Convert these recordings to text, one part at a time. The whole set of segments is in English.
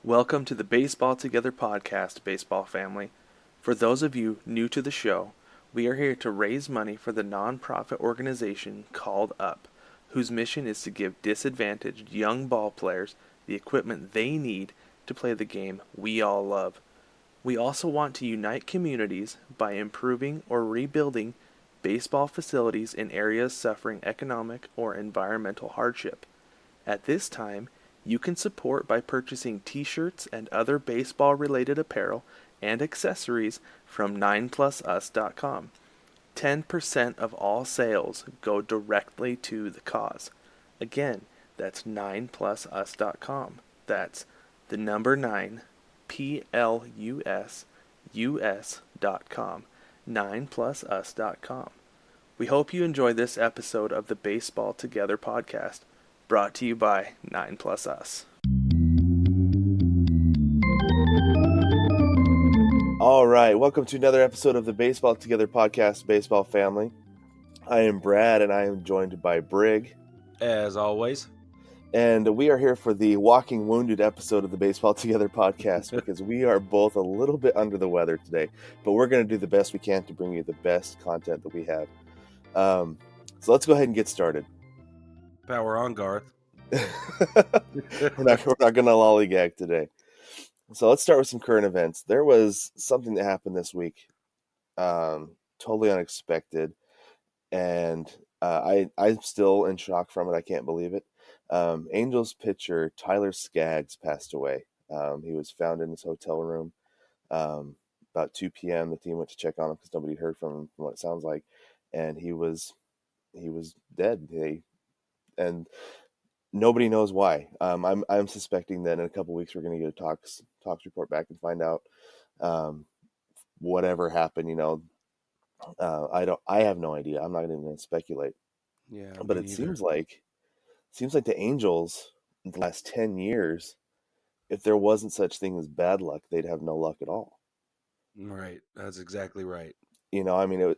Welcome to the Baseball Together podcast, baseball family. For those of you new to the show, we are here to raise money for the nonprofit organization called UP, whose mission is to give disadvantaged young ball players the equipment they need to play the game we all love. We also want to unite communities by improving or rebuilding baseball facilities in areas suffering economic or environmental hardship. At this time, you can support by purchasing t-shirts and other baseball-related apparel and accessories from 9plusus.com. 10% of all sales go directly to the cause. Again, that's 9plusus.com. That's the number 9, PLUSUS.com. 9plusus.com. We hope you enjoy this episode of the Baseball Together podcast, brought to you by 9plusus. All right, welcome to another episode of the Baseball Together podcast, baseball family. I am Brad, and I am joined by Brig. As always. And we are here for the Walking Wounded episode of the Baseball Together podcast because we are both a little bit under the weather today, but we're going to do the best we can to bring you the best content that we have. So let's go ahead and get started. Power on, Garth. we're not going to lollygag today. So let's start with some current events. There was something that happened this week, totally unexpected, and I'm still in shock from it. I can't believe it. Angels pitcher Tyler Skaggs passed away. He was found in his hotel room about 2 p.m. The team went to check on him because nobody heard from him, from what it sounds like, and he was dead. And nobody knows why. I'm suspecting that in a couple weeks we're going to get a talks report back and find out whatever happened. I have no idea. I'm not even going to speculate. Yeah, but it seems like the Angels in the last 10 years, if there wasn't such thing as bad luck, they'd have no luck at all. Right. That's exactly right. It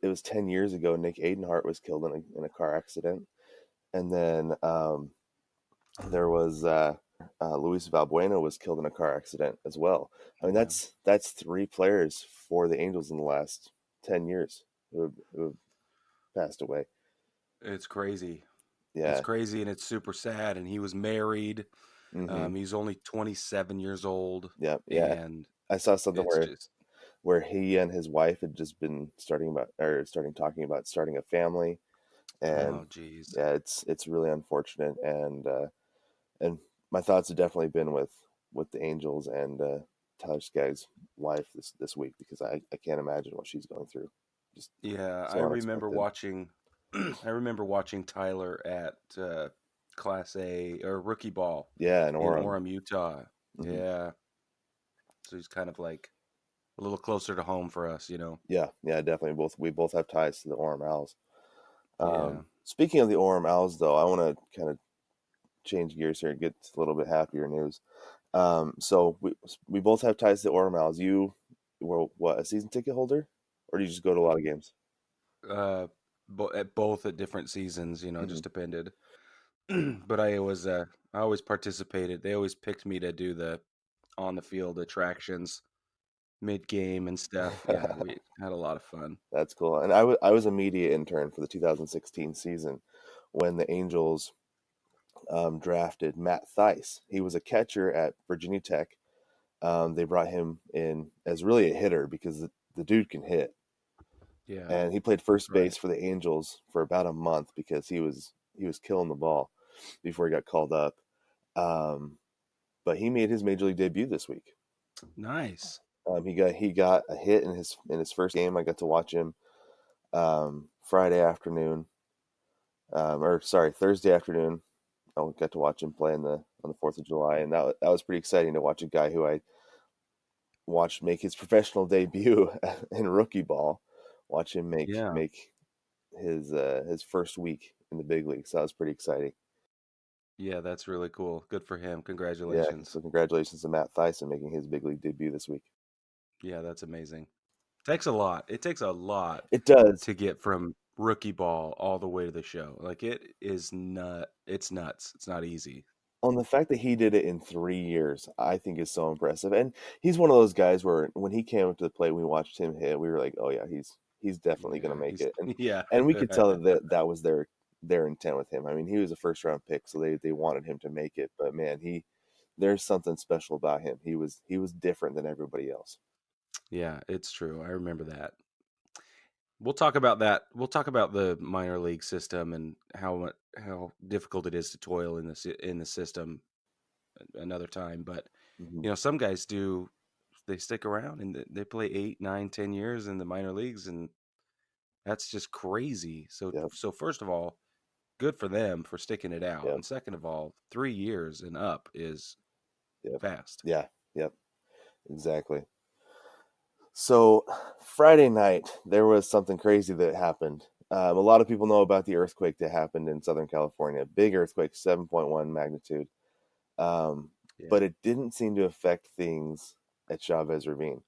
was 10 years ago. Nick Adenhart was killed in a car accident, and then there was Luis Valbuena was killed in a car accident as well. That's 3 players for the Angels in the last 10 years who have passed away. It's crazy. Yeah, it's crazy, and it's super sad. And he was married. Mm-hmm. He's only 27 years old. Yeah. And I saw something where he and his wife had just been talking about starting a family. And oh, geez. yeah, it's really unfortunate, and my thoughts have definitely been with the Angels and Tyler Skaggs' wife this week, because I can't imagine what she's going through. I remember watching. I remember watching Tyler at Class A or rookie ball. Yeah, in Orem, Utah. Mm-hmm. Yeah, so he's kind of like a little closer to home for us, Yeah, definitely. We both have ties to the Orem Owls. Yeah. Speaking of the Orem Owls, though, I want to kind of change gears here and get a little bit happier news. So we both have ties to the Orem Owls. You were a season ticket holder, or do you just go to a lot of games? Both at different seasons, Mm-hmm. just depended. But I always participated. They always picked me to do the on the field attractions mid game and stuff. Yeah, we had a lot of fun. That's cool. And I was a media intern for the 2016 season when the Angels drafted Matt Thaiss. He was a catcher at Virginia Tech. They brought him in as really a hitter because the dude can hit. Yeah. And he played first base for the Angels for about a month because he was killing the ball before he got called up. But he made his major league debut this week. Nice. He got a hit in his first game. I got to watch him Thursday afternoon. I got to watch him play on the 4th of July, and that was pretty exciting to watch a guy who I watched make his professional debut in rookie ball. Watch him make his first week in the big leagues. So that was pretty exciting. Yeah, that's really cool. Good for him. Congratulations. Yeah, so congratulations to Matt Thaiss making his big league debut this week. Yeah, that's amazing. Takes a lot. It takes a lot. It does to get from rookie ball all the way to the show. Like it's nuts. It's not easy. On the fact that he did it in 3 years, I think is so impressive. And he's one of those guys where when he came up to the plate, we watched him hit. We were like, "Oh yeah, he's definitely going Yeah, to make he's it." And yeah. and we could tell that was their intent with him. I mean, he was a first round pick, so they wanted him to make it. But man, there's something special about him. He was different than everybody else. Yeah, it's true. I remember that. We'll talk about that. We'll talk about the minor league system and how difficult it is to toil in the system another time. But Hmm. some guys do. They stick around and they play 8, 9, 10 years in the minor leagues, and that's just crazy. So, Yep. so first of all, good for them for sticking it out, Yep. and second of all, 3 years and up is Yep. fast. Yeah. Yep. Exactly. So Friday night, there was something crazy that happened. A lot of people know about the earthquake that happened in Southern California. Big earthquake, 7.1 magnitude. Um, Yeah. but it didn't seem to affect things at Chavez Ravine.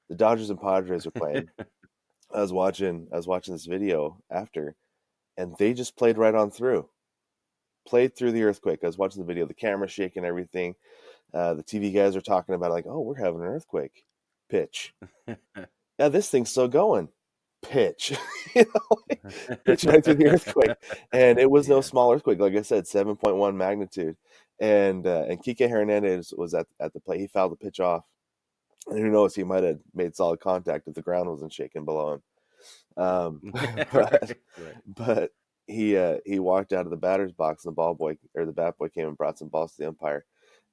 The Dodgers and Padres are playing. I was watching this video after, and they just played right on through. Played through the earthquake. I was watching the video, the camera shaking, everything. The TV guys are talking about it, like, "Oh, we're having an earthquake." Pitch. Yeah, this thing's still going. Pitch. Like, pitch right through the earthquake. And it was no Yeah. small earthquake. Like I said, 7.1 magnitude. And Kike Hernandez was at the plate. He fouled the pitch off. And who knows, he might have made solid contact if the ground wasn't shaking below him. But Right. but he walked out of the batter's box, and the ball boy or the bat boy came and brought some balls to the umpire,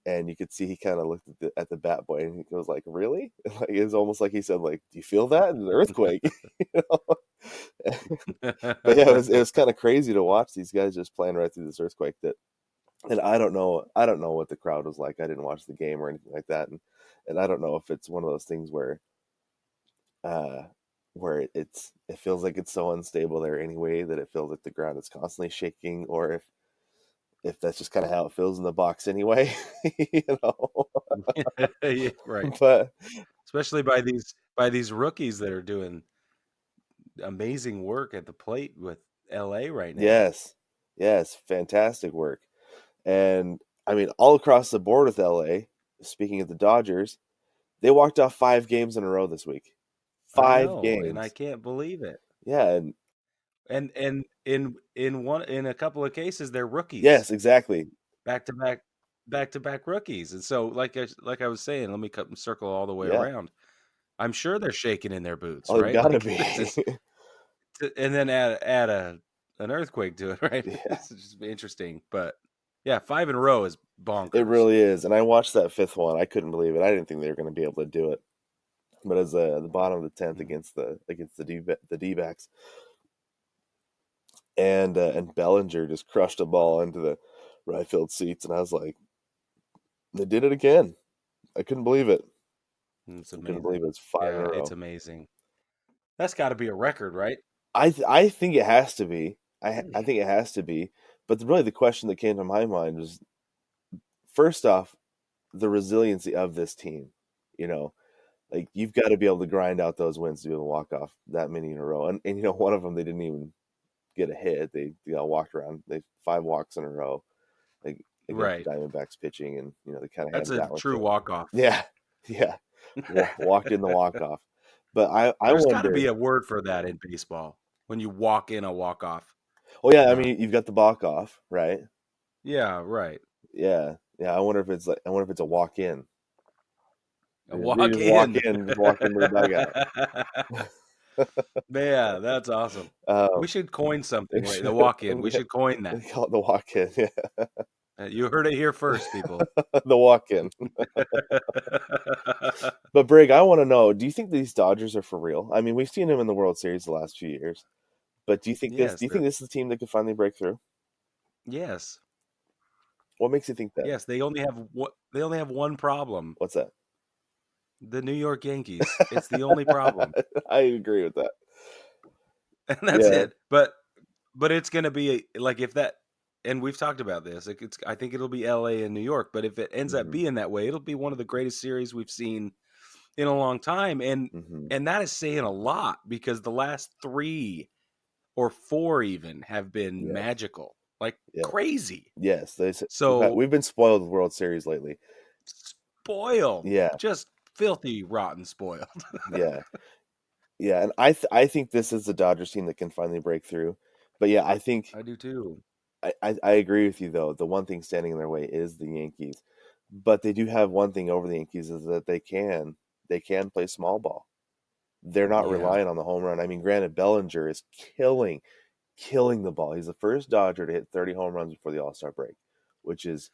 and you could see he kind of looked at the bat boy, and he was like, "Really?" Like it's almost like he said, "Like, do you feel that? It's an earthquake." you know? But yeah, it was kind of crazy to watch these guys just playing right through this earthquake. And I don't know what the crowd was like. I didn't watch the game or anything like that, and I don't know if it's one of those things uh, where it feels like it's so unstable there anyway that it feels like the ground is constantly shaking, or if that's just kind of how it feels in the box anyway, you know. Yeah, right. But Especially by these rookies that are doing amazing work at the plate with LA right now. yes, yes, fantastic work. And I mean, all across the board with LA, speaking of the Dodgers, they walked off 5 games in a row this week. I Five know, and I games. can't believe it. Yeah, and And in a couple of cases they're rookies. yes, exactly. Back to back rookies. And so like I was saying, let me circle all the way Yeah. around. I'm sure they're shaking in their boots, Oh, they've right? got to Like be. this is and then add an earthquake to it, right? Yeah, This is just interesting. But yeah, 5 in a row is it bonkers. really is. And I watched that fifth one. I couldn't believe it. I didn't think they were going to be able to do it. But as the bottom of the 10th Mhm. against the D-backs, and Bellinger just crushed a ball into the right field seats, and I was like, they did it again. I couldn't believe it. It's I couldn't believe it. amazing. It's five in Yeah, a it's row. amazing. That's got to be a record, right? I think it has to be. I think it has to be. But really, the question that came to my mind was, first off, the resiliency of this team. You know, like you've got to be able to grind out those wins to be able to walk off that many in a row. And one of them they didn't even get a hit. They walked around. They 5 walks in a row, like against the Right. Diamondbacks pitching, and they kind of That's handed a that one true to him. walk-off. Yeah, yeah, walked in the walk off. But I There's got to be wonder. a word for that in baseball when you walk in a walk-off. Oh yeah, I No. mean you've got the balk off, right? Yeah, right. Yeah, yeah. I wonder if it's a walk in. A They walk in. just walk into the dugout. Man, that's awesome. We Um, should coin they something, right? The should- walk-in. We should coin they that. call it the walk in. Yeah, You heard it here first, people. the walk in. But Brig, I want to know: do you think these Dodgers are for real? I mean, we've seen them in the World Series the last few years, but do you think this? Yes, Do you think this is the team that could finally break through? yes, What makes you think that? yes. They only have one problem. What's that? The New York Yankees. It's the only problem. I agree with that. And that's Yeah. it. But it's going to be like if that, and we've talked about this. Like I think it'll be LA and New York, but if it ends up Hmm. being that way, it'll be one of the greatest series we've seen in a long time. And Hmm. and that is saying a lot because the last 3 or 4 even have been Yes. magical. like Yeah. crazy. Yes, So we've been spoiled with World Series lately. spoiled, Yeah, just filthy, rotten spoiled. yeah, yeah. And I think this is the Dodgers team that can finally break through. But yeah, I think I do too. I agree with you though. The one thing standing in their way is the Yankees. But they do have one thing over the Yankees is that they can play small ball. They're not Yeah, relying on the home run. I mean, granted, Bellinger is killing the ball. He's the first Dodger to hit 30 home runs before the All-Star break, which is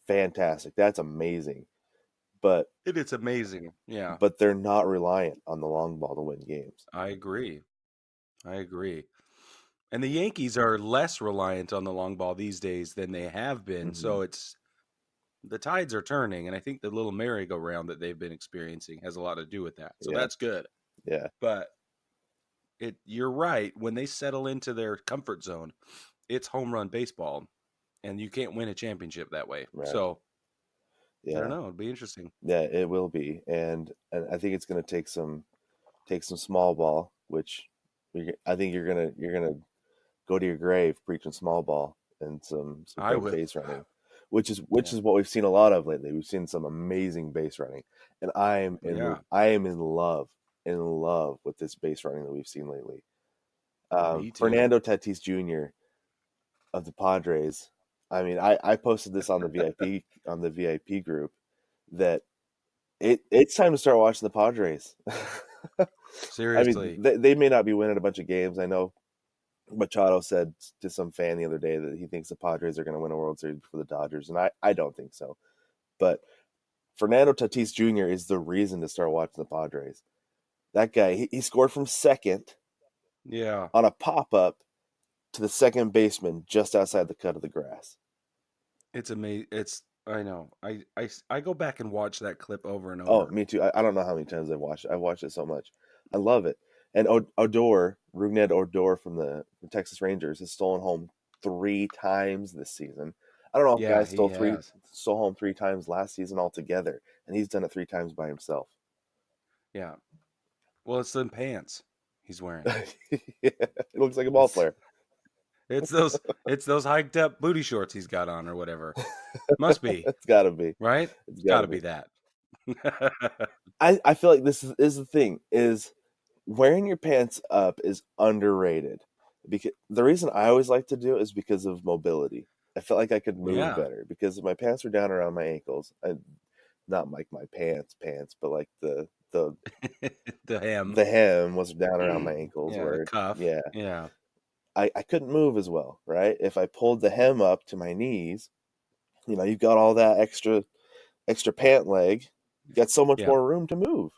fantastic. That's amazing. But it's amazing. Yeah, they're not reliant on the long ball to win games. I agree. I agree. And the Yankees are less reliant on the long ball these days than they have been. Hmm. So the tides are turning, and I think the little merry-go-round that they've been experiencing has a lot to do with that. So Yeah, that's good. yeah, But you're right. When they settle into their comfort zone, it's home run baseball, and you can't win a championship that way. right. So I don't Yeah, know. It'll be interesting. yeah, it will be, and I think it's going to take some small ball, which I think you're gonna go to your grave preaching small ball and some I great will. base running, which Yeah. is what we've seen a lot of lately. We've seen some amazing base running, and Yeah. I am in love with this base running that we've seen lately. Me too. Fernando Tatis Jr. of the Padres. I mean, I posted this on the VIP group that it's time to start watching the Padres. I mean, Seriously. they may not be winning a bunch of games. I know Machado said to some fan the other day that he thinks the Padres are going to win a World Series before the Dodgers, and I don't think so. But Fernando Tatis Jr. is the reason to start watching the Padres. That guy, he scored from second Yeah. on a pop up to the second baseman just outside the cut of the grass. It's amazing. I know. I go back and watch that clip over and Oh, over. me too. I don't know how many times I've watched it. I've watched it so much. I love it. And Rougned Odor from Texas Rangers has stolen home 3 times this season. I don't know if Yeah, guys he has. stole home 3 times last season altogether, and he's done it 3 times by himself. Yeah. Well, it's the pants he's wearing. Yeah, it looks like a ball It's player. it's those hiked up booty shorts he's got on or whatever. Must be, It's got to be. right? It's It's got got to to be. be that. I feel like is the thing is wearing your pants up is underrated because the reason I always like to do it is because of mobility. I felt like I could move Yeah. better because my pants were down around my ankles. Not like my pants, but like The hem. the hem was down around my ankles Yeah, the where cuff. yeah, Yeah. I couldn't move as well, right? If I pulled the hem up to my knees, you've got all that extra pant leg, you got so much Yeah. more room to move.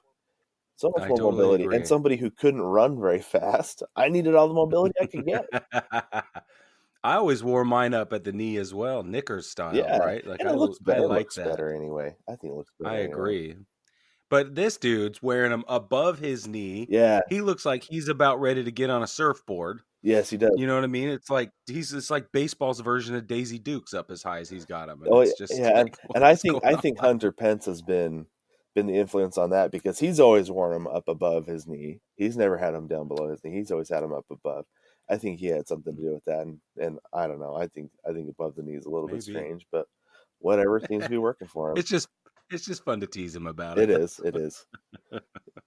So much I more totally mobility. And agree. somebody who couldn't run very fast, I needed all the mobility I could get. I always wore mine up at the knee as well, knickers style, Yeah, right? Like and it looks I better. It like looks that. better anyway. I think it looks I better anyway. agree. But this dude's wearing them above his knee. Yeah. He looks like he's about ready to get on a surfboard. Yes, he does. You know what I mean? It's like baseball's version of Daisy Dukes up as high as he's got him, and Oh it's just yeah, like, and what's going I on? think Hunter Pence has been the influence on that because he's always worn him up above his knee. He's never had him down below his knee. He's always had him up above. I think he had something to do with that, and I don't know. I think above the knee is a little bit Maybe strange, but whatever seems to be working for him. it's just fun to tease him about It it. is. It is.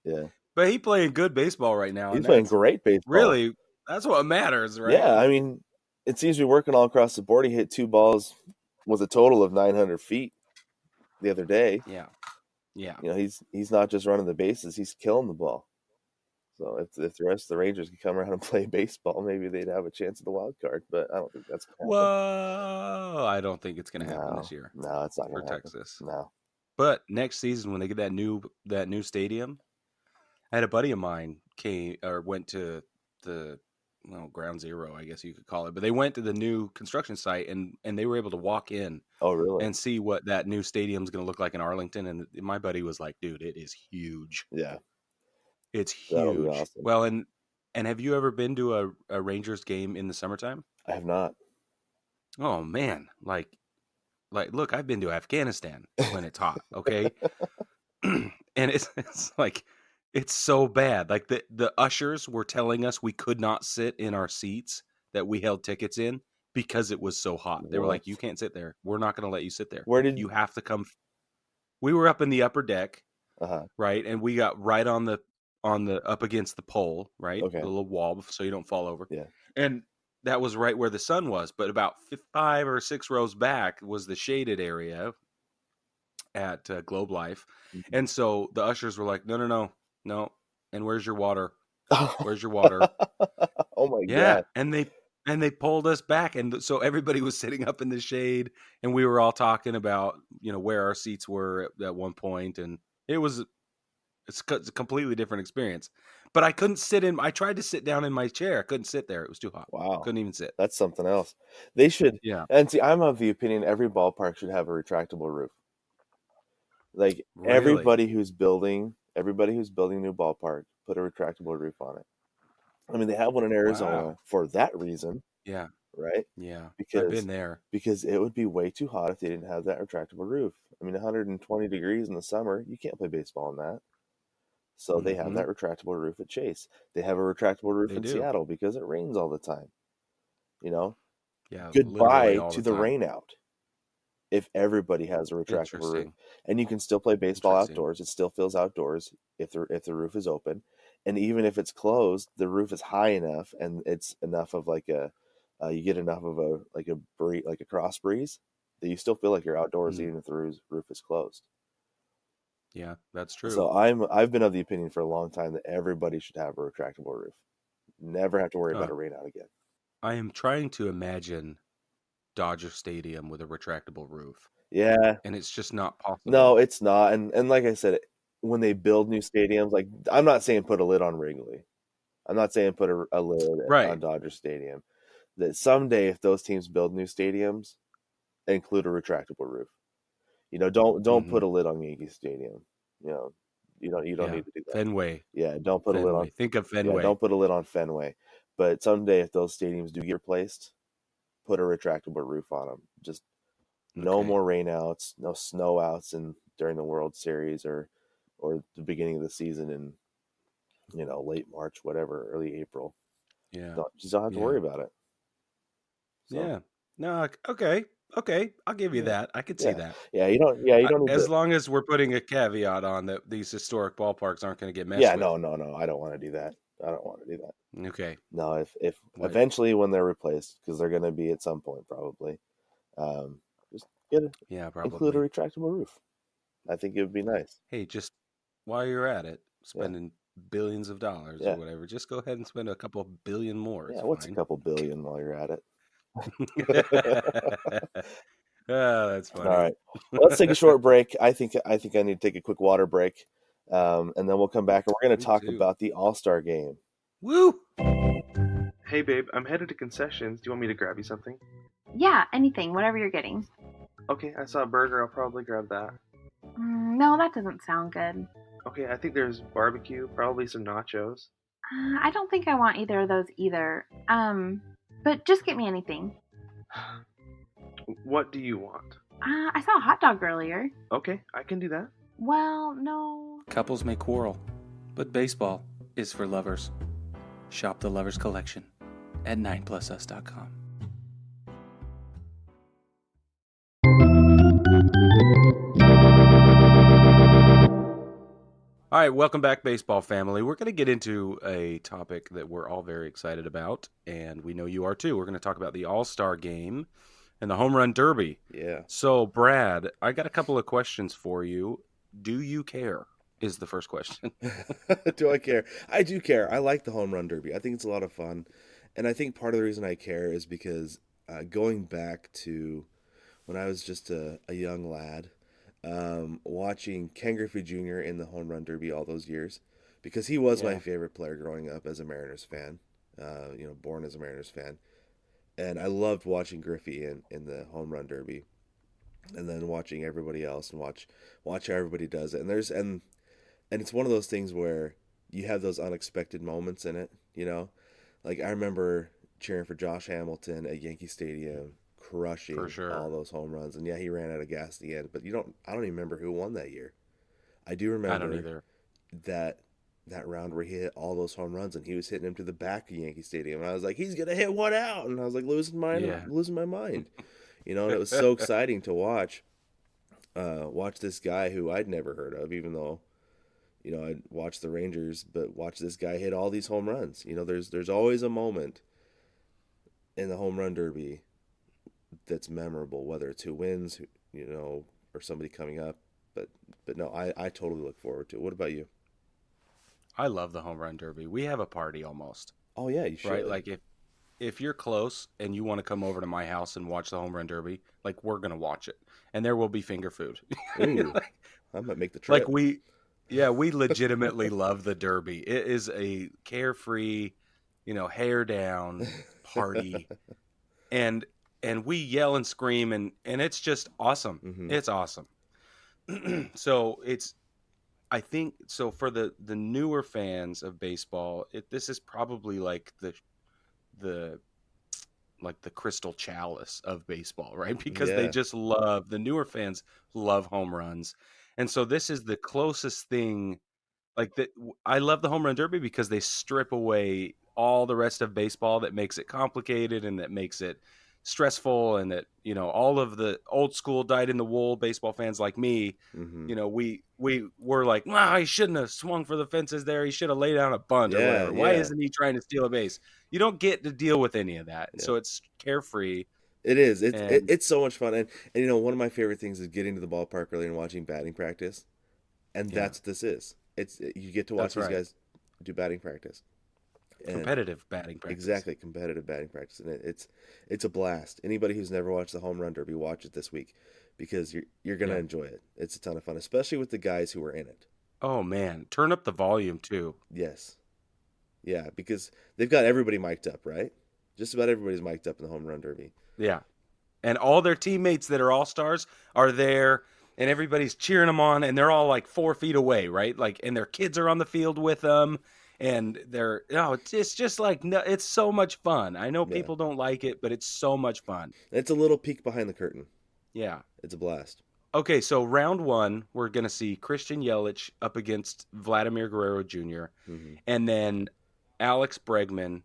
Yeah, But he playing good baseball right now, he's and playing great baseball. that's what matters, right? Yeah, I mean, it seems to be working all across the board. He hit 2 balls with a total of 900 feet the other day. Yeah, yeah. He's not just running the bases; he's killing the ball. So if the rest of the Rangers could come around and play baseball, maybe they'd have a chance at the wild card. But I don't think that's gonna happen. Whoa, I don't think it's going to happen this No, year no, it's not for gonna happen. Texas. No. But next season, when they get that new stadium, I had a buddy of mine went to the ground zero, I guess you could call it, but they went to the new construction site and they were able to walk in Oh, really? and see what that new stadium's going to look like in Arlington. And my buddy was like, "Dude, it is huge. Yeah, It's that'll be huge." awesome. Well, and have you ever been to a Rangers game in the summertime? I have not. Oh man, look, I've been to Afghanistan when it's hot, okay? And it's like it's so bad. Like the ushers were telling us we could not sit in our seats that we held tickets in because it was so hot. They were What? like, "You can't sit there. We're not going to let you sit there. Where did You have to come." We were up in the upper deck, uh-huh. right, and we got right on the up against the pole, right, Okay. the little wall, so you don't fall over. Yeah. And that was right where the sun was, but about 5 or 6 rows back was the shaded area at Globe Life. Mhm. And so the ushers were like, no. And where's your water? Where's your water? Oh my Yeah. God. And they pulled us back. And so everybody was sitting up in the shade, and we were all talking about, where our seats were at one point. And it's a completely different experience. But I couldn't I tried to sit down in my chair. I couldn't sit there. It was too hot. Wow. Couldn't even sit. That's something else. They should, Yeah. and see, I'm of the opinion every ballpark should have a retractable roof. Like Really? everybody who's building a new ballpark, put a retractable roof on it. I mean, they have one in Arizona Wow. for that reason, Yeah. right? Yeah. I've Because been there. it would be way too hot if they didn't have that retractable roof. I mean, 120 degrees in the summer, you can't play baseball in that. So they have Mm-hmm. that retractable roof at Chase. They have a retractable roof They in do. Seattle because it rains all the time. Yeah. Literally Goodbye all to the the time. rain out if everybody has a retractable roof, Interesting. and you can still play baseball Interesting. outdoors. It still feels outdoors if the roof is open, and even if it's closed, the roof is high enough and it's enough of like you get enough of a like a cross breeze that you still feel like you're outdoors Mm. even if the roof is closed. Yeah, that's true. So I've been of the opinion for a long time that everybody should have a retractable roof. Never have to worry about a rain out again. I am trying to imagine Dodger Stadium with a retractable roof, Yeah, and it's just not possible. no, it's not. And like I said, when they build new stadiums, like I'm not saying put a lid on Wrigley. I'm not saying put a lid Right. on Dodger Stadium. That someday, if those teams build new stadiums, include a retractable roof. Don't Mm-hmm. put a lid on Yankee Stadium. You don't need to do that. Fenway. Yeah, don't put a lid on. Think of Yeah, Fenway. don't put a lid on Fenway. But someday, if those stadiums do get replaced, put a retractable roof on them. Just no Okay. more rainouts, no snow outs during the World Series or the beginning of the season in late March, whatever, early April. Yeah. Just don't have to worry about it. So, Yeah. No. Okay. I'll give you yeah, that. I could see that. you don't need As to. long as we're putting a caveat on that these historic ballparks aren't going to get messed Yeah, with. no, I don't want to do that. I don't want to do that. Okay. No, if What? eventually when they're replaced, because they're going to be at some point probably, just include a Probably. retractable roof. I think it would be nice. Hey, just while you're at it, spending billions of dollars or whatever, just go ahead and spend a couple billion more. Yeah, It's what's fine. a couple billion while you're at it? That's funny. All right, well, let's take a short break. I think I need to take a quick water break, and then we'll come back and we're going to talk about the All-Star game. Woo! Hey, babe, I'm headed to concessions. Do you want me to grab you something? Yeah, anything, whatever you're getting. Okay, I saw a burger. I'll probably grab that. No, that doesn't sound good. Okay, I think there's barbecue, probably some nachos. I don't think I want either of those either. But just get me anything. What do you want? I saw a hot dog earlier. Okay, I can do that. Well, no. Couples may quarrel, but baseball is for lovers. Shop the Lovers Collection at 9plusus.com. All right, welcome back, baseball family. We're going to get into a topic that we're all very excited about, and we know you are too. We're going to talk about the All-Star Game and the Home Run Derby. Yeah. So, Brad, I got a couple of questions for you. Do you care? Is the first question. Do I care? I do care. I like the Home Run Derby. I think it's a lot of fun, and I think part of the reason I care is because going back to when I was just a young lad. Watching Ken Griffey Jr. in the Home Run Derby all those years, because he was my favorite player growing up as a Mariners fan, born as a Mariners fan, and I loved watching Griffey in the Home Run Derby, and then watching everybody else and watch how everybody does it, and it's one of those things where you have those unexpected moments in it, like I remember cheering for Josh Hamilton at Yankee Stadium, crushing all those home runs, and he ran out of gas at the end. But I don't even remember who won that year. I do remember I don't either. that that round where he hit all those home runs and he was hitting them to the back of Yankee Stadium. And I was like, he's gonna hit one out, and I was like losing Yeah. my mind, you know. And it was so exciting to watch this guy who I'd never heard of, even though, you know, I'd watched the Rangers, but watch this guy hit all these home runs. You know, there's always a moment in the home run derby that's memorable, whether it's who wins, you know, or somebody coming up. But no, I totally look forward to it. What about you? I love the home run derby. We have a party almost, Oh yeah, you should. right? Like if you're close and you want to come over to my house and watch the home run derby, like we're gonna watch it, and there will be finger food. Ooh, like, I might make the trip. we legitimately love the derby. It is a carefree, you know, hair down party, and we yell and scream, and it's just awesome. Mhm. It's awesome. So I think so for the newer fans of baseball, this is probably like the like the crystal chalice of baseball, right? Because they Yeah. just love, the newer fans love home runs. And so this is the closest thing, like that. I love the home run derby because they strip away all the rest of baseball that makes it complicated and that makes it stressful, and that, you know, all of the old school dyed in the wool baseball fans like me, Mhm. you know, we were like, wow, he shouldn't have swung for the fences there. He should have laid down a bunt or Yeah, whatever. Why yeah. isn't he trying to steal a base? You don't get to deal with any of that. Yeah. So it's carefree. It is. And It's so much fun, and you know, one of my favorite things is getting to the ballpark early and watching batting practice, and Yeah. that's what this is. It's you get to watch That's these right. guys do batting practice. And competitive batting practice. exactly, competitive batting practice, and it's a blast. Anybody who's never watched the home run derby, watch it this week, because you're gonna Yeah. enjoy it. It's a ton of fun, especially with the guys who are in it. Oh man, turn up the volume too. Yes, yeah, because they've got everybody mic'd up, right? Just about everybody's mic'd up in the home run derby. Yeah. And all their teammates that are all-stars are there, and everybody's cheering them on, and they're all like 4 feet away, right? Like, and their kids are on the field with them, and they're, oh, it's just like, no, it's so much fun. I know Yeah. people don't like it, but it's so much fun. It's a little peek behind the curtain. Yeah. It's a blast. Okay, so round one, we're going to see Christian Yelich up against Vladimir Guerrero Jr., Mhm. and then Alex Bregman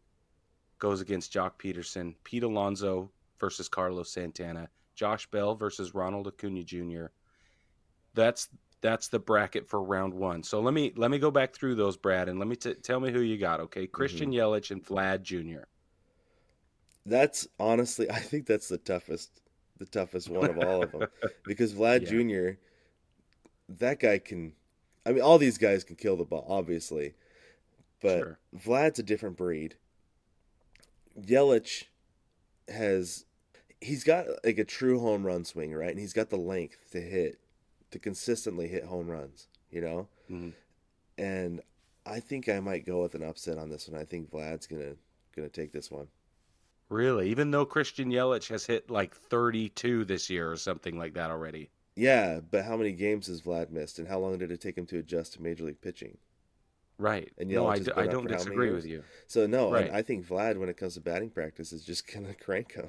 goes against Jock Peterson, Pete Alonso versus Carlos Santana, Josh Bell versus Ronald Acuna Jr. That's the bracket for round one. So let me go back through those, Brad, and let me tell me who you got. Okay, Christian Yelich and Vlad Jr. That's honestly, I think that's the toughest one of all of them, because Vlad Yeah. Jr., that guy can, I mean, all these guys can kill the ball, obviously, but Sure. Vlad's a different breed. Yelich he's got like a true home run swing, right? And he's got the length to consistently hit home runs, you know? Mhm. And I think I might go with an upset on this one. I think Vlad's gonna take this one. Really, even though Christian Yelich has hit like 32 this year or something like that already. Yeah, but how many games has Vlad missed, and how long did it take him to adjust to Major League pitching? Right. And No, Yelich I has been I up don't for how many disagree years? with you. So no, Right. I think Vlad, when it comes to batting practice, is just gonna crank him.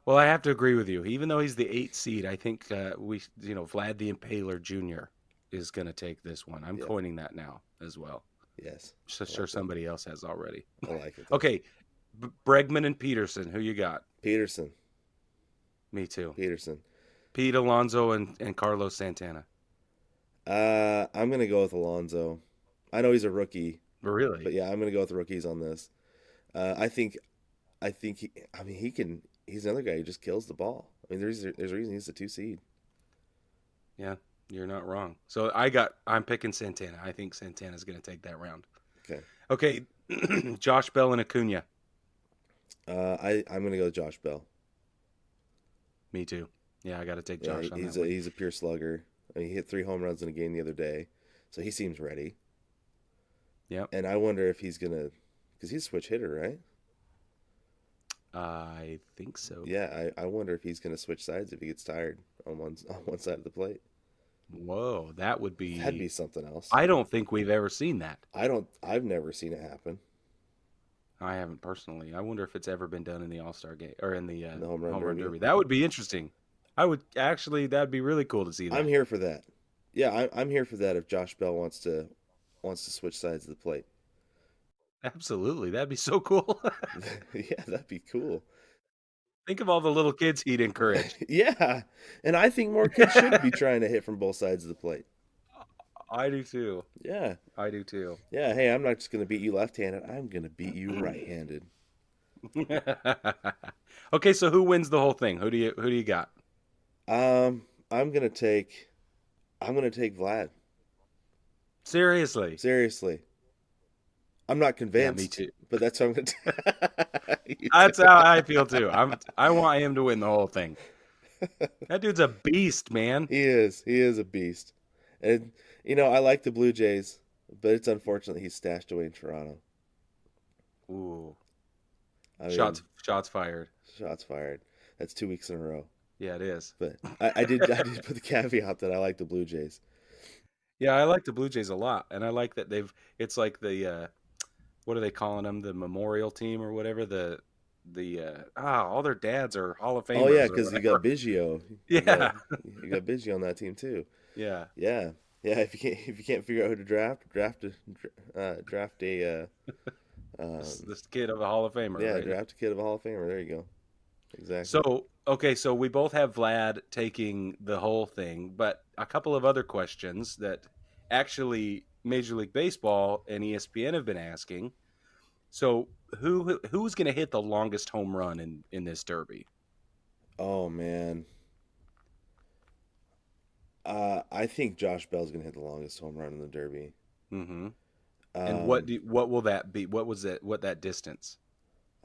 Well, I have to agree with you. Even though he's the 8th seed, I think Vlad the Impaler Jr. is going to take this one. I'm Yeah. coining that now as well. Yes, So I sure like that. somebody else has already. I like it. though. Okay, Bregman and Peterson. Who you got? Peterson. Me too. Peterson. Pete Alonso and Carlos Santana. I'm gonna go with Alonso. I know he's a rookie, Really? but yeah, I'm gonna go with the rookies on this. I think he's another guy who just kills the ball. I mean, there's a reason he's the 2 seed. Yeah, you're not wrong. So I'm picking Santana. I think Santana's going to take that round. Okay, Josh Bell and Acuna. I'm gonna go with Josh Bell. Me too. Yeah, I got to take Yeah, Josh on he's that one. he's a pure slugger. I mean, he hit 3 home runs in a game the other day, so he seems ready. Yep. And I wonder if he's gonna, because he's a switch hitter, right? I think so. Yeah, I wonder if he's gonna switch sides if he gets tired on one side of the plate. Whoa, that'd be something else. I don't think we've ever seen that. I've never seen it happen. I haven't personally. I wonder if it's ever been done in the All-Star game or in the home run derby. derby. That would be interesting. That'd be really cool to see that. I'm here for that. Yeah, I'm here for that if Josh Bell wants to wants to switch sides of the plate. Absolutely. That'd be so cool. Yeah, that'd be cool. Think of all the little kids he'd encourage. Yeah, and I think more kids should be trying to hit from both sides of the plate. I do too. Yeah, I do too. yeah. Hey, I'm not just gonna beat you left-handed. I'm gonna beat you right-handed. Okay, so who wins the whole thing? Who do you got? I'm gonna take Vlad. Seriously. Seriously, I'm not Yeah, convinced. me too. But that's how I'm gonna. That's how I feel too. I want him to win the whole thing. That dude's a beast, man. He is. He is a beast. And I like the Blue Jays, but it's unfortunate he's stashed away in Toronto. Ooh. I mean, Shots fired. shots fired. That's 2 weeks in a row. Yeah, it is. But I did put the caveat that I like the Blue Jays. Yeah, I like the Blue Jays a lot, and I like that it's like the what are they calling them? The memorial team or whatever. All their dads are Hall of Famers. Oh yeah, or because you whatever. got Biggio. Yeah. You got Biggio on that team too. Yeah. Yeah, yeah. If you can't figure out who to draft a This kid of a Hall of Famer. yeah, right? draft a kid of a Hall of Famer. There you go. Exactly. So, okay, so we both have Vlad taking the whole thing, but a couple of other questions that actually Major League Baseball and ESPN have been asking. So, who's going to hit the longest home run in this derby? Oh man. I think Josh Bell's gonna hit the longest home run in the Derby. Mm-hmm. And Um, what will that be? What that distance?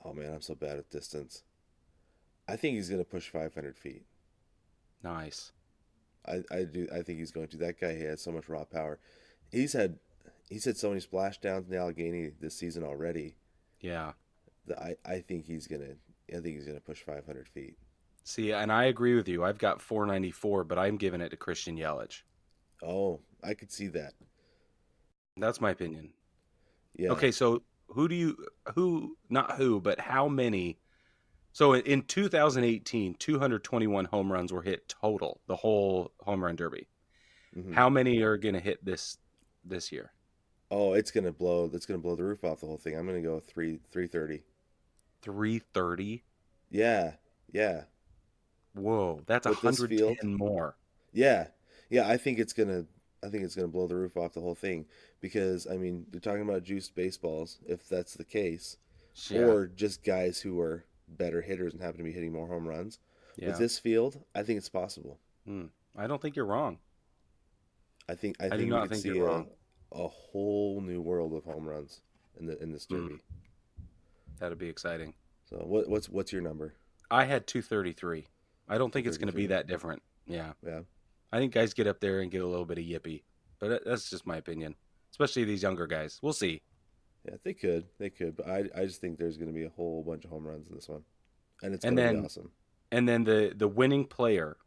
oh man, I'm so bad at distance. I think he's gonna push 500 feet. Nice. I do. I think he's going to. That guy, he has so much raw power. He's had so many splashdowns in the Allegheny this season already. Yeah. That I think he's gonna. I think he's gonna push 500 feet. See, and I agree with you. I've got 494, but I'm giving it to Christian Yelich. Oh, I could see that. That's my opinion. Yeah. Okay, so but how many? So in 2018, 221 home runs were hit total, the whole home run derby. Mhm. How many are going to hit this year? Oh, it's gonna blow. It's gonna blow the roof off the whole thing. I'm gonna go 330. 330? Yeah. Yeah. Whoa, that's With this 110 field? more. Yeah, yeah. I think it's gonna blow the roof off the whole thing because I mean they're talking about juiced baseballs if that's the case, Yeah. or just guys who are better hitters and happen to be hitting more home runs. Yeah. With this field, I think it's possible. I don't think you're wrong. I think do we not could think see you're wrong. a whole new world of home runs in this derby. That'd be exciting. So what's your number? I had 233. I don't think it's going to be 233. that different. Yeah. Yeah. I think guys get up there and get a little bit of yippee. But that's just my opinion. Especially these younger guys. We'll see. Yeah, they could, but I just think there's going to be a whole bunch of home runs in this one, and it's And going to be then- awesome. And then the winning player.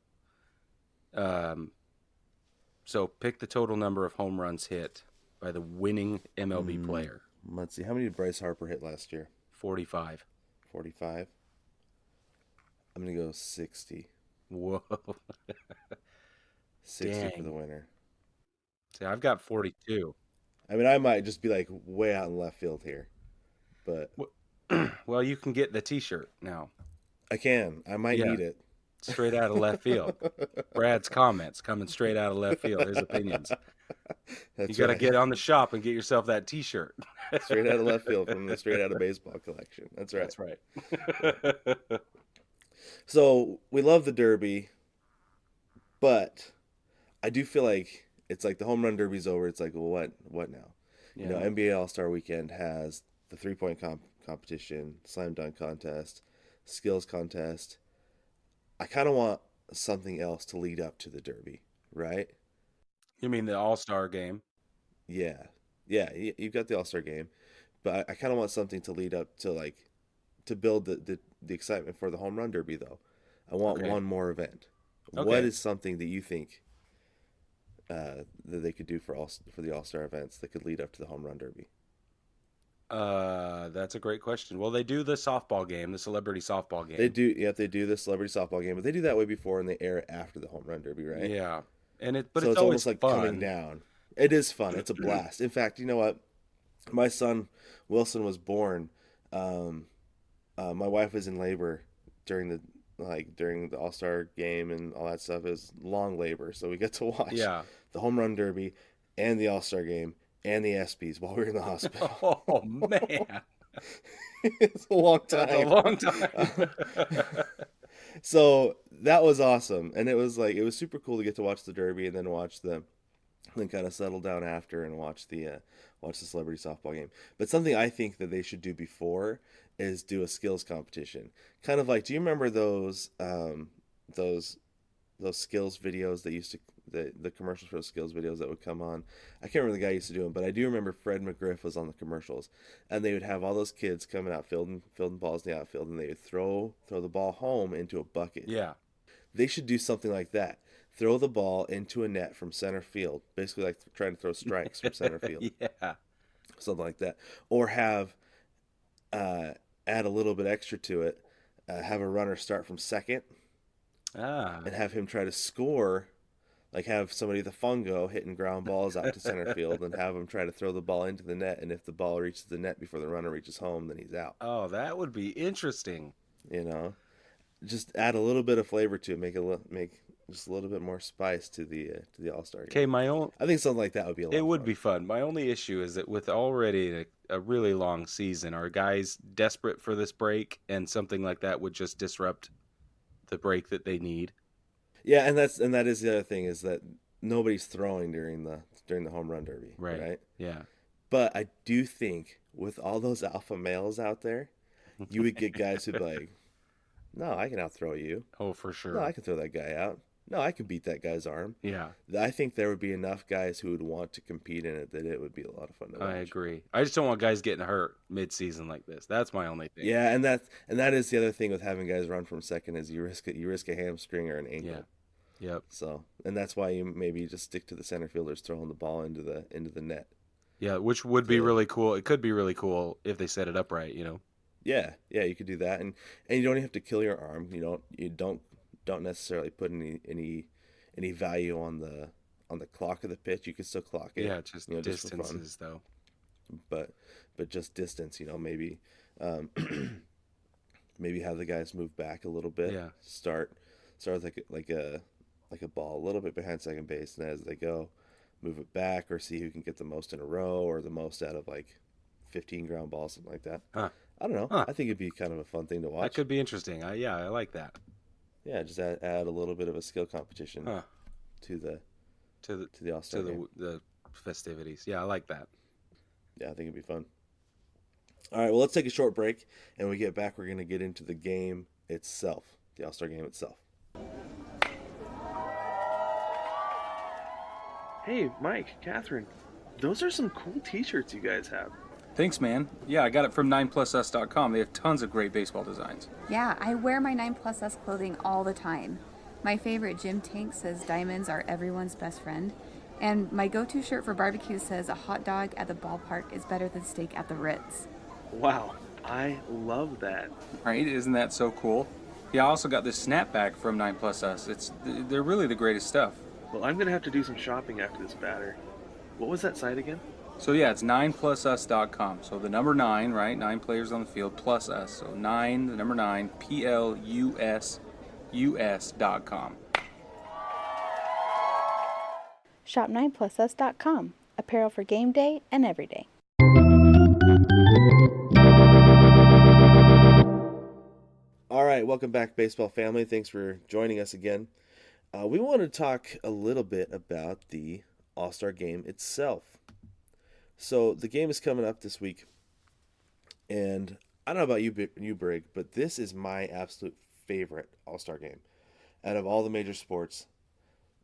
So pick the total number of home runs hit by the winning MLB player. Let's see, how many did Bryce Harper hit last year? 45. 45. I'm going to go 60. Whoa. 60 for Dang. the winner. See, I've got 42. I mean, I might just be like way out in left field here, but Well, you can get the T-shirt now, I can. I might Yeah. need it. straight out of left field. Brad's comments coming straight out of left field. His opinions. That's You got to right. get on the shop and get yourself that T-shirt. Straight out of left field from the Straight Out of Baseball collection. That's right. That's right. So we love the Derby, but I do feel like it's like the home run Derby's over. It's like, well, what now? You know, Yeah. NBA All-Star Weekend has the 3-point competition, slam dunk contest, skills contest. I kind of want something else to lead up to the Derby, right? You mean the All-Star game? Yeah. Yeah, you've got the All-Star game, but I kind of want something to lead up to like to build the excitement for the home run derby though. I want Okay. one more event. What Okay. is something that you think that they could do for the All-Star events that could lead up to the home run derby? That's a great question. Well, they do the softball game, the celebrity softball game. They do, yeah, they do the celebrity softball game, but they do that way before and they air it after the home run derby, right? Yeah, but so it's it's always almost like fun. coming down. It is fun. It's a blast. In fact, you know what? My son Wilson was born. Um, my wife was in labor during the All-Star game and all that stuff. It was long labor, so we got to watch Yeah. the home run derby and the All-Star game and the ESPYs while we were in the hospital. Oh man, It's a long that's a time. long time. So that was awesome, and it was super cool to get to watch the derby and then kind of settle down after and watch the celebrity softball game. But something I think that they should do before is do a skills competition. Kind of like, do you remember those skills videos that used to the commercials for those skills videos that would come on? I can't remember the guy who used to do them, but I do remember Fred McGriff was on the commercials, and they would have all those kids coming out fielding balls in the outfield, and they would throw the ball home into a bucket. Yeah. They should do something like that. Throw the ball into a net from center field, basically like trying to throw strikes from center field, Yeah. something like that. Or have add a little bit extra to it. Have a runner start from second Ah. and have him try to score. Like have somebody the fungo hitting ground balls out to center field and have him try to throw the ball into the net. And if the ball reaches the net before the runner reaches home, then he's out. Oh, that would be interesting. You know, just add a little bit of flavor to it. Make just a little bit more spice to the All-Star game. Okay, my own. I think something like that would be a lot It of would fun. be fun. My only issue is that with already a really long season, are guys desperate for this break, and something like that would just disrupt the break that they need? Yeah, and that is the other thing is that nobody's throwing during the home run derby, right? Yeah. But I do think with all those alpha males out there, you would get guys who'd be like, "No, I can outthrow you. Oh, for No, sure. I can throw that guy out. No, I can beat that guy's arm." Yeah, I think there would be enough guys who would want to compete in it that it would be a lot of fun to watch. I agree. I just don't want guys getting hurt mid-season like this. That's my only thing. Yeah, and that is the other thing with having guys run from second is you risk a hamstring or an ankle. Yeah. Yep. So, and that's why you maybe just stick to the center fielders throwing the ball into the net. Yeah, which would be Yeah. really cool. It could be really cool if they set it up right, you know. Yeah, you could do that, and you don't have to kill your arm. You don't necessarily put any value on the clock of the pitch. You can still clock it. Yeah, just just for fun. distances though. But just distance. Maybe maybe have the guys move back a little bit. Yeah. Start like a ball a little bit behind second base, and as they go, move it back or see who can get the most in a row or the most out of like 15 ground balls, something like that. Huh. I don't know. Huh. I think it'd be kind of a fun thing to watch. That could be interesting. I like that. Yeah, just add a little bit of a skill competition Huh. to the To All-Star game. the festivities. Yeah, I like that. Yeah, I think it'd be fun. All right, well, let's take a short break, and when we get back, we're going to get into the game itself, the All-Star game itself. Hey, Mike, Catherine, those are some cool t-shirts you guys have. Thanks, man. Yeah, I got it from 9plusus.com. They have tons of great baseball designs. Yeah, I wear my 9plusus clothing all the time. My favorite gym tank says diamonds are everyone's best friend. And my go-to shirt for barbecue says a hot dog at the ballpark is better than steak at the Ritz. Wow, I love that. Right? Isn't that so cool? Yeah, I also got this snapback from 9plusus. They're really the greatest stuff. Well, I'm going to have to do some shopping after this batter. What was that site again? So yeah, it's 9plusus.com. So the number 9, right? 9 players on the field plus us. So 9, the number 9, PLUSUS.com. Shop 9plusus.com. Apparel for game day and every day. All right, welcome back, baseball family. Thanks for joining us again. We want to talk a little bit about the All-Star game itself. So the game is coming up this week, and I don't know about you, Brig, but this is my absolute favorite All-Star game. Out of all the major sports,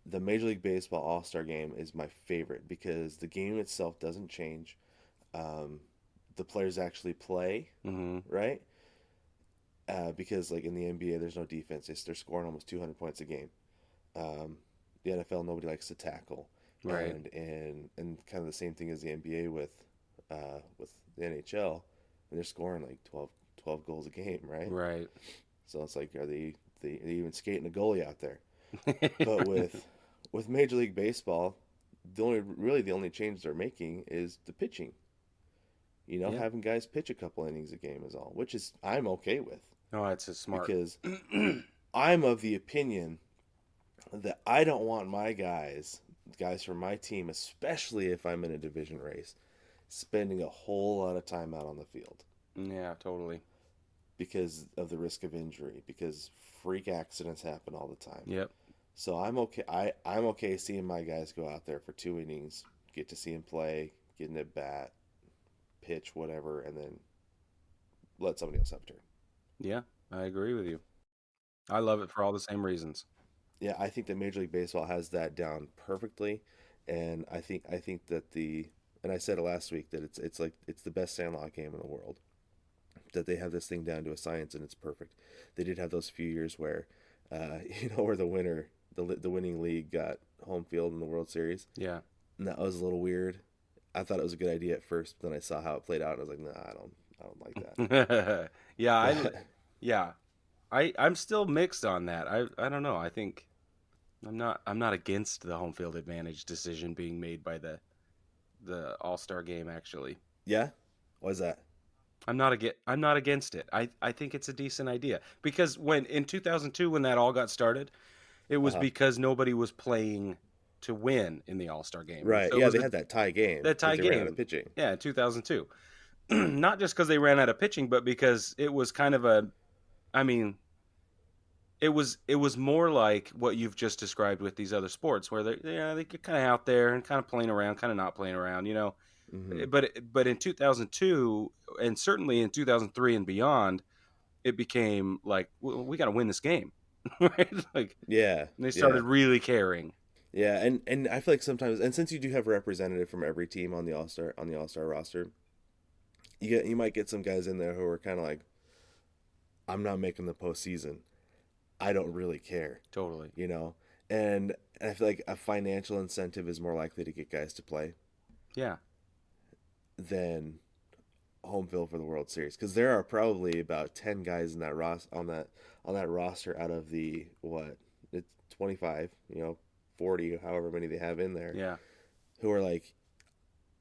the Major League Baseball All-Star game is my favorite because the game itself doesn't change. The players actually play, right? Because like in the NBA, there's no defense. They're scoring almost 200 points a game. The NFL, nobody likes to tackle. Right. And kind of the same thing as the NBA with the NHL, and they're scoring like 12 goals a game, right? Right. So it's like, are they even skating a goalie out there? But with Major League Baseball, the only change they're making is the pitching. Yeah. Having guys pitch a couple innings a game is all, which is I'm okay with No, it's a smart. because I'm of the opinion that I don't want my guys from my team, especially if I'm in a division race, spending a whole lot of time out on the field Yeah, totally. because of the risk of injury, because freak accidents happen all the time. Yep. So I'm okay. I'm okay seeing my guys go out there for 2 innings, get to see him play, get an at bat, pitch, whatever, and then let somebody else have a turn. Yeah, I agree with you. I love it for all the same reasons. Yeah, I think that Major League Baseball has that down perfectly, and I think that and I said it last week that it's like it's the best Sandlot game in the world. That they have this thing down to a science and it's perfect. They did have those few years where, where the winning league got home field in the World Series, Yeah. and that was a little weird. I thought it was a good idea at first, but then I saw how it played out, and I was like, nah, I don't like that. Yeah, But yeah. I'm still mixed on that. I don't know. I think I'm not against the home field advantage decision being made by the All-Star game actually. yeah, what is that? I'm not against it. I think it's a decent idea because when in 2002 when that all got started, it was Uh-huh. because nobody was playing to win in the All-Star game. And Right. so it Yeah, was they had that tie game that because tie they ran out of game. pitching. Yeah, in 2002. Not just because they ran out of pitching, but because it was kind of I mean, it was more like what you've just described with these other sports where they get kind of out there and kind of playing around, kind of not playing around, you know. Hmm. But in 2002 and certainly in 2003 and beyond, it became like we got to win this game, right? Like Yeah, they yeah, started really caring. yeah, and I feel like sometimes, and since you do have a representative from every team on the All Star roster, you might get some guys in there who are kind of like, I'm not making the postseason. I don't really care, Totally. you know. And I feel like a financial incentive is more likely to get guys to play Yeah. than home field for the World Series because there are probably about 10 guys in that on that roster out of the what it's 25, 40, however many they have in there, Yeah. who are like,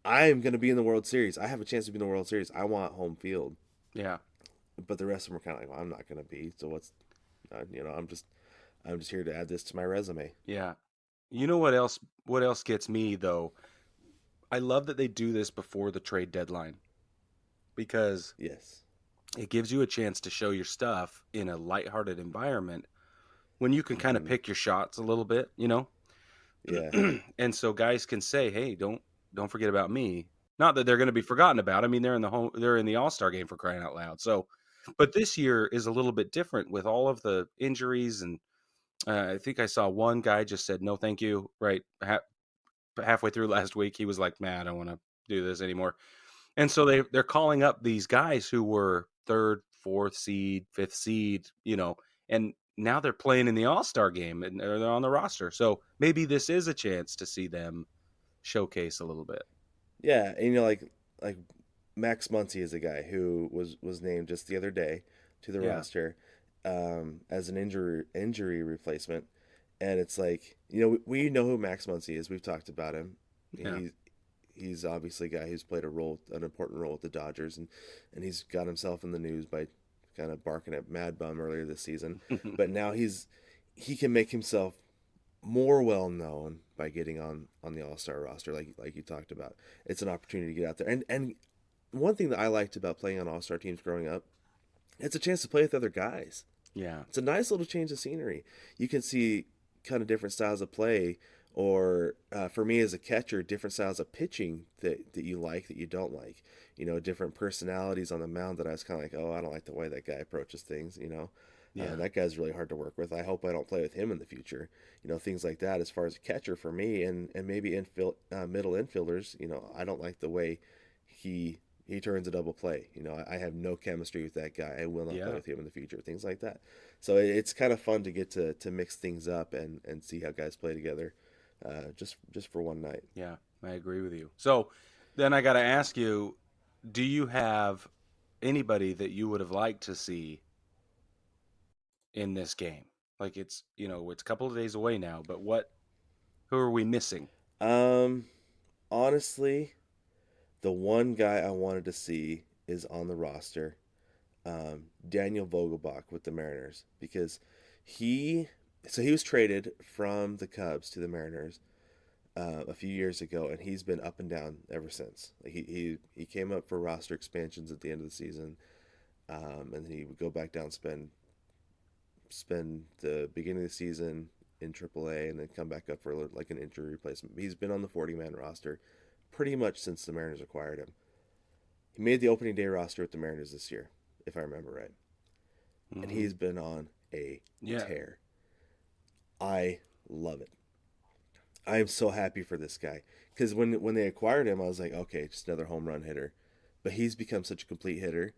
I'm going to be in the World Series. I have a chance to be in the World Series. I want home field. Yeah. But the rest of them are kind of like, well, I'm not going to be. So what's, I'm just here to add this to my resume. Yeah. You know what else? What else gets me though? I love that they do this before the trade deadline because Yes. it gives you a chance to show your stuff in a lighthearted environment when you can kind of Hmm. pick your shots a little bit, you know. Yeah. And so guys can say, "Hey, don't forget about me." Not that they're going to be forgotten about. I mean, they're in the All-Star game for crying out loud. So, but this year is a little bit different with all of the injuries and I think I saw one guy just said no, thank you. Right, halfway through last week, he was like, "Man, I don't want to do this anymore." And so they're calling up these guys who were third, fourth seed, fifth seed, you know, and now they're playing in the All-Star game and they're on the roster. So maybe this is a chance to see them showcase a little bit. Yeah. And like Max Muncy is a guy who was named just the other day to the Yeah, roster as an injury replacement. And it's like, we know who Max Muncy is. We've talked about him. yeah, He's obviously a guy who's played an important role with the Dodgers, and he's got himself in the news by kind of barking at Mad Bum earlier this season. But now he can make himself more well known by getting on the All Star roster, like you talked about. It's an opportunity to get out there, and one thing that I liked about playing on All Star teams growing up, it's a chance to play with other guys. yeah, It's a nice little change of scenery. You can see kind of different styles of play, or for me as a catcher, different styles of pitching that you like, that you don't like. Different personalities on the mound that I was kind of like, oh, I don't like the way that guy approaches things. yeah, That guy's really hard to work with. I hope I don't play with him in the future. Things like that. As far as a catcher for me, and maybe middle infielders, I don't like the way he turns a double play. I have no chemistry with that guy. I will not play yeah, with him in the future. Things like that. So it's kind of fun to get to mix things up and see how guys play together, just for one night. yeah. I agree with you. So then I got to ask you, do you have anybody that you would have liked to see in this game? Like it's a couple of days away now, but who are we missing? Um, honestly, the one guy I wanted to see is on the roster, Daniel Vogelbach with the Mariners, because he he was traded from the Cubs to the Mariners a few years ago, and he's been up and down ever since. Like he came up for roster expansions at the end of the season, and then he would go back down, spend the beginning of the season in AAA, and then come back up for like an injury replacement. He's been on the 40-man roster pretty much since the Mariners acquired him. He made the opening day roster with the Mariners this year, if I remember right, and he's been on a tear. I love it. I am so happy for this guy because when they acquired him, I was like, okay, just another home run hitter, but he's become such a complete hitter.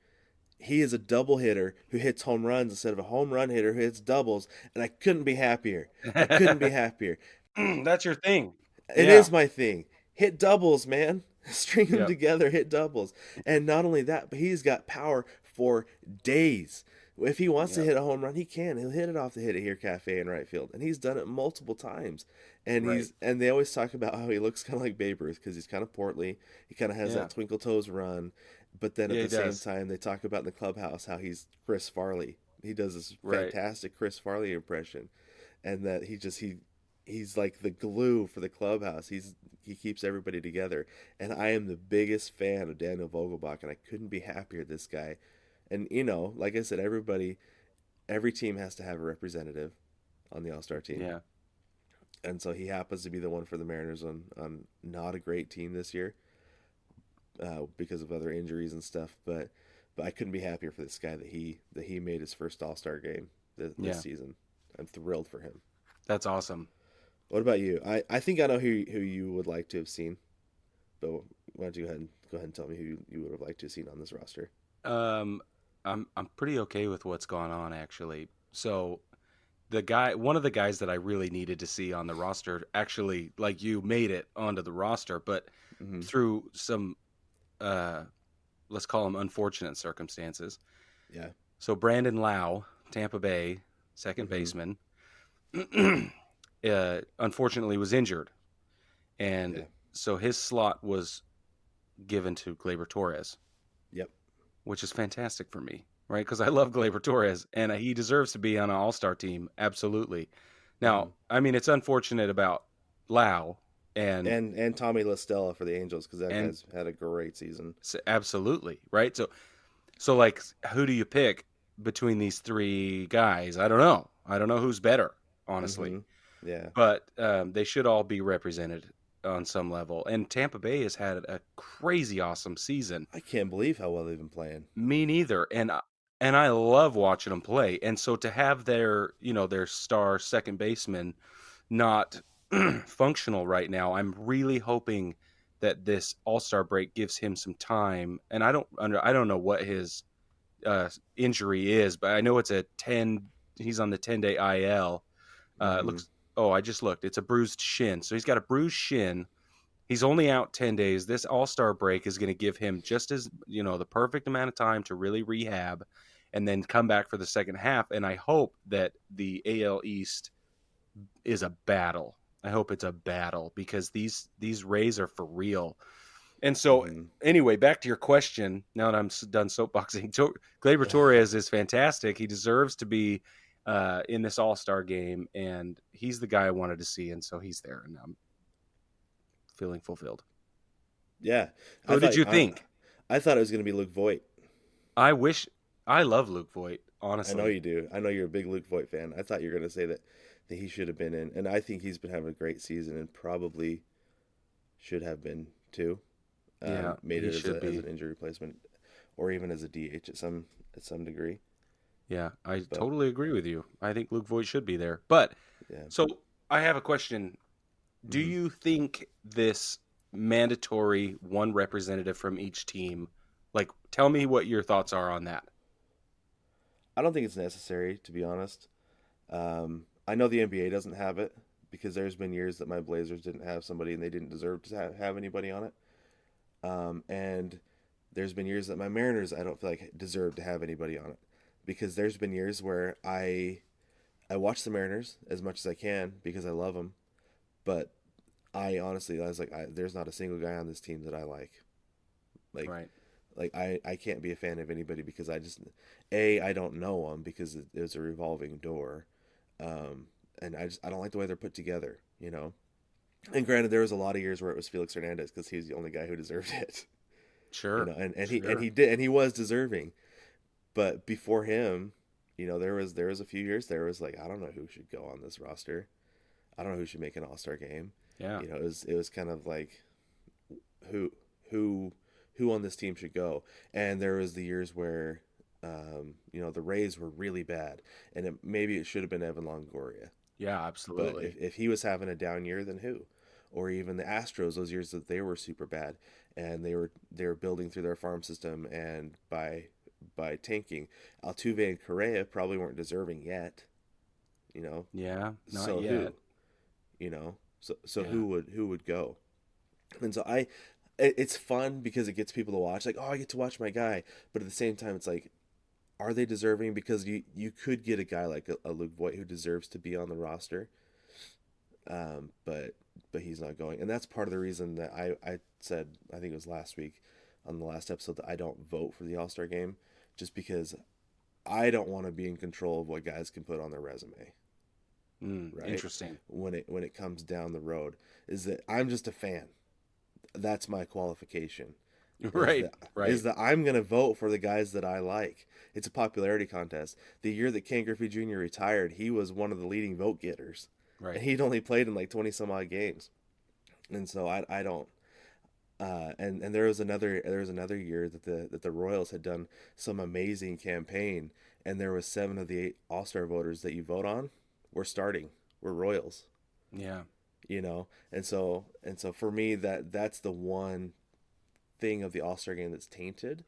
He is a double hitter who hits home runs instead of a home run hitter who hits doubles, and I couldn't be happier. I couldn't be happier. That's your thing. It is my thing. Hit doubles, man. String them together, hit doubles. And not only that, but he's got power for days. If he wants to hit a home run, he can. He'll hit it off the Hit It Here Cafe in right field, and he's done it multiple times. And and they always talk about how he looks kind of like Babe Ruth because he's kind of portly. He kind of has that twinkle toes run, but then at the same time, they talk about in the clubhouse how he's Chris Farley. He does this fantastic Chris Farley impression, and that he's like the glue for the clubhouse. He keeps everybody together, and I am the biggest fan of Daniel Vogelbach, and I couldn't be happier. This guy. And, like I said, every team has to have a representative on the All-Star team. Yeah. And so he happens to be the one for the Mariners on not a great team this year because of other injuries and stuff. But I couldn't be happier for this guy that he made his first All-Star game this season. I'm thrilled for him. That's awesome. What about you? I think I know who you would like to have seen. But why don't you go ahead and tell me who you would have liked to have seen on this roster? I'm pretty okay with what's gone on, actually. So one of the guys that I really needed to see on the roster, actually, like you, made it onto the roster, but through some let's call them unfortunate circumstances. Yeah. So Brandon Lau, Tampa Bay second baseman, unfortunately was injured, and so his slot was given to Gleyber Torres. Yep. Which is fantastic for me, right? Because I love Gleyber Torres, and he deserves to be on an all-star team, absolutely. Now, I mean, it's unfortunate about Lau and Tommy La Stella for the Angels because that guy's had a great season. Absolutely, right? So like, who do you pick between these three guys? I don't know. I don't know who's better, honestly. Yeah. But they should all be represented on some level. And Tampa Bay has had a crazy awesome season. I can't believe how well they've been playing. Me neither. And I love watching them play. And so to have their star second baseman not functional right now, I'm really hoping that this All-Star break gives him some time. And I don't know what his injury is, but I know it's he's on the 10-day IL. It looks I just looked. It's a bruised shin. So he's got a bruised shin. He's only out 10 days. This All-Star break is going to give him just as, the perfect amount of time to really rehab and then come back for the second half. And I hope that the AL East is a battle. I hope it's a battle because these Rays are for real. And so anyway, back to your question, now that I'm done soapboxing, Gleyber Torres is fantastic. He deserves to be in this All-Star game, and he's the guy I wanted to see, and so he's there, and I'm feeling fulfilled. Yeah. Who did you think? I thought it was going to be Luke Voit. I love Luke Voit, honestly. I know you do. I know you're a big Luke Voit fan. I thought you were going to say that he should have been in, and I think he's been having a great season and probably should have been too. Made it as an injury replacement or even as a DH at some degree. Yeah, I totally agree with you. I think Luke Voit should be there. But, so I have a question. Do you think this mandatory one representative from each team, tell me what your thoughts are on that. I don't think it's necessary, to be honest. I know the NBA doesn't have it because there's been years that my Blazers didn't have somebody and they didn't deserve to have anybody on it. And there's been years that my Mariners I don't feel like deserve to have anybody on it. Because there's been years where I watch the Mariners as much as I can because I love them, but I honestly, I was like, there's not a single guy on this team that I like. Like, Right. like I can't be a fan of anybody because I don't know them because it was a revolving door, and I don't like the way they're put together, you know. And granted, there was a lot of years where it was Felix Hernandez because he was the only guy who deserved it, you Sure. know, and Sure. he was deserving, but before him, you know, there was a few years there was like I don't know who should go on this roster, I don't know who should make an All-Star game, Yeah. you know, it was kind of like who who who on this team should go. And there was the years where you know, the Rays were really bad, and maybe it should have been Evan Longoria. Yeah, But absolutely. if he was having a down year, then who? Or even the Astros, those years that they were super bad, and they were building through their farm system, and by tanking, Altuve and Correa probably weren't deserving yet. You know, Yeah, not so yet. who? You know, so Yeah. who would go? And so it's fun because it gets people to watch. Like, oh, I get to watch my guy, but at the same time, it's like, are they deserving? Because you could get a guy like a Luke Voigt who deserves to be on the roster, but he's not going, and that's part of the reason that I said, I think it was last week on the last episode, that I don't vote for the All-Star game, just because I don't want to be in control of what guys can put on their resume. Right? Interesting. When it comes down the road, is that I'm just a fan. That's my qualification. Right. Right. Is that I'm going to vote for the guys that I like. It's a popularity contest. The year that Ken Griffey Jr. retired, he was one of the leading vote getters. Right. And he'd only played in like 20 some odd games. And so I don't. And there was another year that the Royals had done some amazing campaign, and there was 7 of the 8 All-Star voters that you vote on were Royals. Yeah. You know, and so for me, that's the one thing of the All-Star game that's tainted.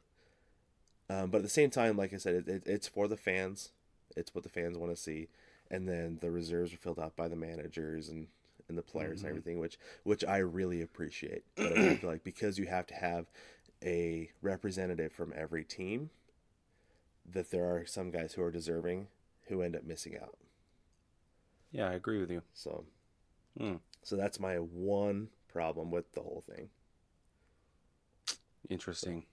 But at the same time, like I said, it's for the fans. It's what the fans want to see, and then the reserves are filled out by the managers and the players and everything, which I really appreciate. But I feel like because you have to have a representative from every team, that there are some guys who are deserving who end up missing out. Yeah, I agree with you. So, Hmm. so that's my one problem with the whole thing. Interesting.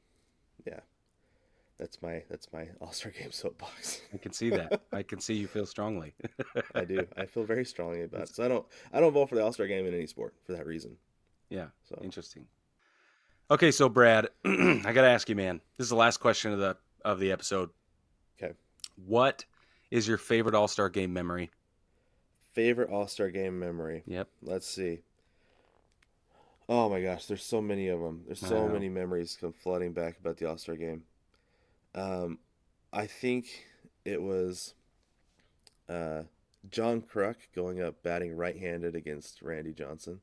Yeah, that's my All-Star game soapbox. I can see that. I can see you feel strongly. I do. I feel very strongly about it. So I don't vote for the All-Star game in any sport for that reason. Yeah. So Interesting. Okay, so Brad, I got to ask you, man. This is the last question of the episode. okay, What is your favorite All-Star game memory? favorite All-Star game memory. Yep. Let's see. Oh my gosh, there's so many of them. There's I so know. many memories come flooding back about the All-Star game. I think it was John Kruk going up batting right-handed against Randy Johnson,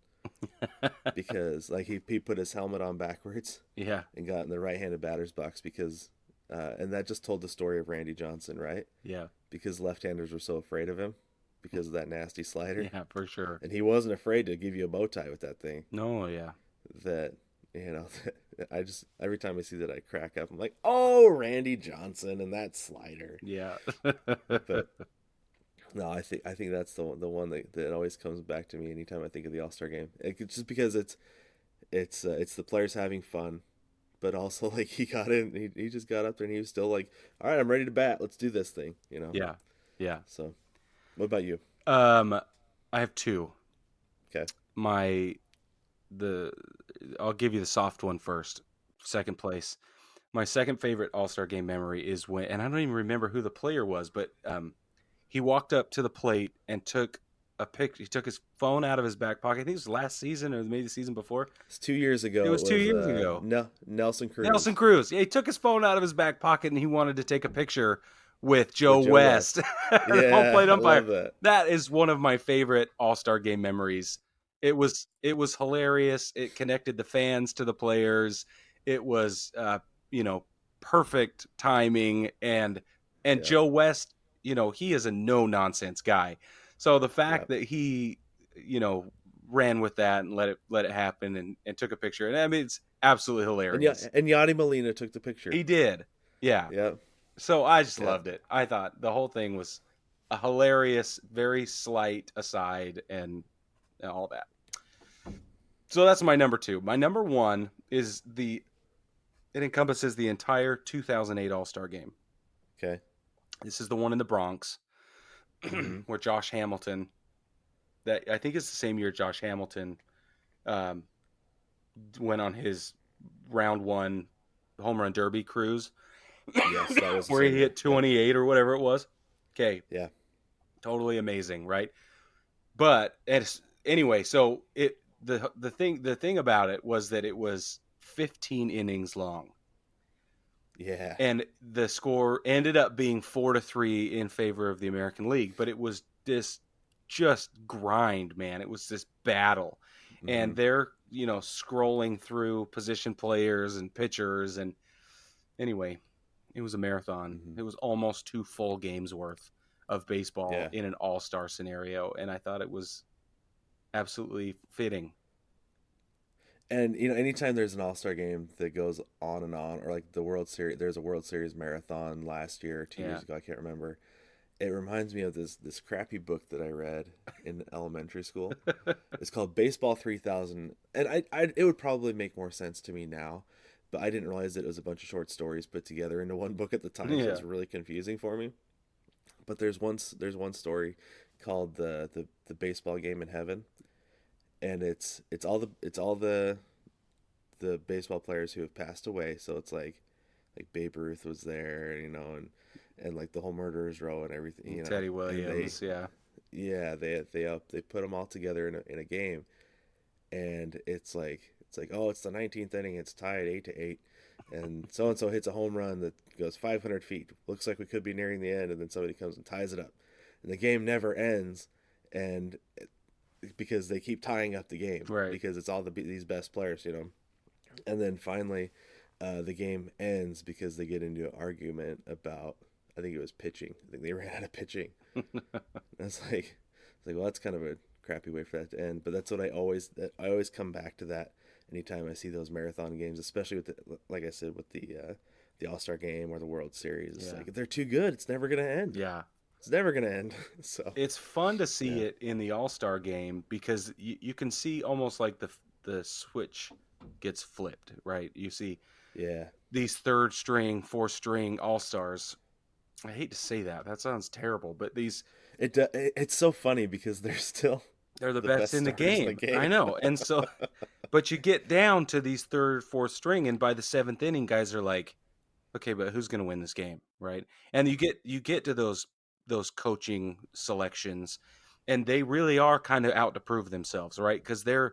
because like he put his helmet on backwards Yeah. and got in the right-handed batter's box because and that just told the story of Randy Johnson, right? Yeah. Because left-handers were so afraid of him because of that nasty slider. Yeah, for sure. And he wasn't afraid to give you a bow tie with that thing. No, yeah. That, you know, I just, every time I see that, I crack up. I'm like, oh, Randy Johnson and that slider. Yeah. But no, I think that's the one that always comes back to me anytime I think of the All-Star game. It's just because it's the players having fun, but also like he got in, he just got up there and he was still like, all right, I'm ready to bat. Let's do this thing, you know? Yeah. Yeah. So, what about you? I have 2. Okay. I'll give you the soft one first. Second place. My second favorite All-Star game memory is when, and I don't even remember who the player was, but he walked up to the plate and took a picture. He took his phone out of his back pocket. I think it was last season or maybe the season before. It's 2 years ago. It was 2 years ago. No, Nelson Cruz. Nelson Cruz. Yeah, he took his phone out of his back pocket and he wanted to take a picture with Joe Joe West, the Yeah, home plate I umpire. love that. That is one of my favorite All-Star game memories. It was hilarious. It connected the fans to the players. It was perfect timing, and Yeah. Joe West, he is a no nonsense guy. So the fact Yeah. that he ran with that and let it happen and took a picture, and I mean, it's absolutely hilarious. And Yadi Molina took the picture. He did. Yeah. Yeah. So I just Yeah. loved it. I thought the whole thing was a hilarious, very slight aside and all that. So that's my number 2. My number 1 is it encompasses the entire 2008 All-Star game. Okay. This is the one in the Bronx Mhm. where Josh Hamilton, that I think it's the same year Josh Hamilton um, went on his round 1 home run derby cruise. Yes, that was the where same he year. hit 28 or whatever it was. Okay. Yeah. Totally amazing, right? But anyway, so the thing about it was that it was 15 innings long. Yeah. And the score ended up being 4-3 in favor of the American League, but it was this just grind, man. It was this battle. And Mhm. they're, scrolling through position players and pitchers, and anyway, it was a marathon. Mhm. It was almost 2 full games worth of baseball Yeah. in an all-star scenario, and I thought it was absolutely fitting. And anytime there's an All-Star game that goes on and on, or like the World Series, there's a World Series marathon last year, 2 years ago, I can't remember. It reminds me of this crappy book that I read in elementary school. It's called Baseball 3000, and it would probably make more sense to me now, but I didn't realize that it was a bunch of short stories put together into one book at the time, so Yeah. it's really confusing for me. But there's one story called the baseball game in heaven, and it's all the baseball players who have passed away. So it's like Babe Ruth was there, and like the whole murderers row and everything, Teddy and Williams, they put them all together in a game, and it's like oh, it's the 19th inning, it's tied 8-8, and so hits a home run that goes 500 feet. Looks like we could be nearing the end, and then somebody comes and ties it up, and the game never ends, and because they keep tying up the game, right? Because it's all these best players, and then finally, the game ends because they get into an argument about, I think it was pitching. I think they ran out of pitching. It's like, well, that's kind of a crappy way for that to end. But that's what I always come back to that anytime I see those marathon games, especially with like I said, with the All-Star game or the World Series. It's like, if they're too good, it's never gonna end. Yeah. It's never gonna end. So it's fun to see it in the All-Star game because you can see almost like the switch gets flipped, right? You see these 3rd string, 4th string All-Stars. I hate to say that. That sounds terrible, but it's so funny because they're the best in the game. in the game. I know. And so but you get down to these 3rd, 4th string, and by the 7th inning, guys are like, okay, but who's going to win this game, right? And you get to those coaching selections, and they really are kind of out to prove themselves, right? Because they're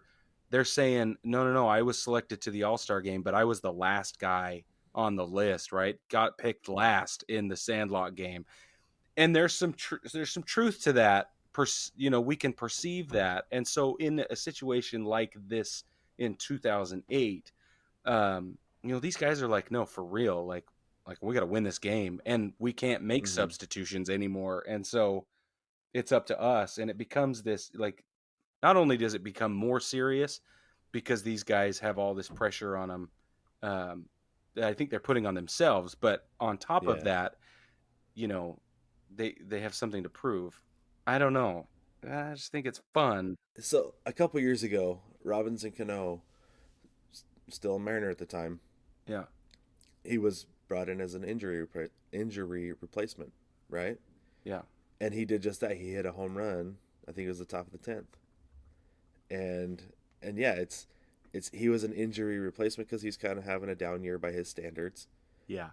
saying, no, I was selected to the All-Star game, but I was the last guy on the list, right? Got picked last in the Sandlot game, and there's some truth to that. We can perceive that, and so in a situation like this in 2008, these guys are like, no, for real, like we got to win this game, and we can't make substitutions anymore, and so it's up to us, and it becomes this, like, not only does it become more serious because these guys have all this pressure on them, that I think they're putting on themselves, but on top of that, they have something to prove. I don't know. I just think it's fun. So a couple years ago, Robinson Cano, still a Mariner at the time, he was brought in as an injury replacement, right? Yeah. And he did just that. He hit a home run. I think it was the top of the 10th. And yeah, it's he was an injury replacement because he's kind of having a down year by his standards. Yeah.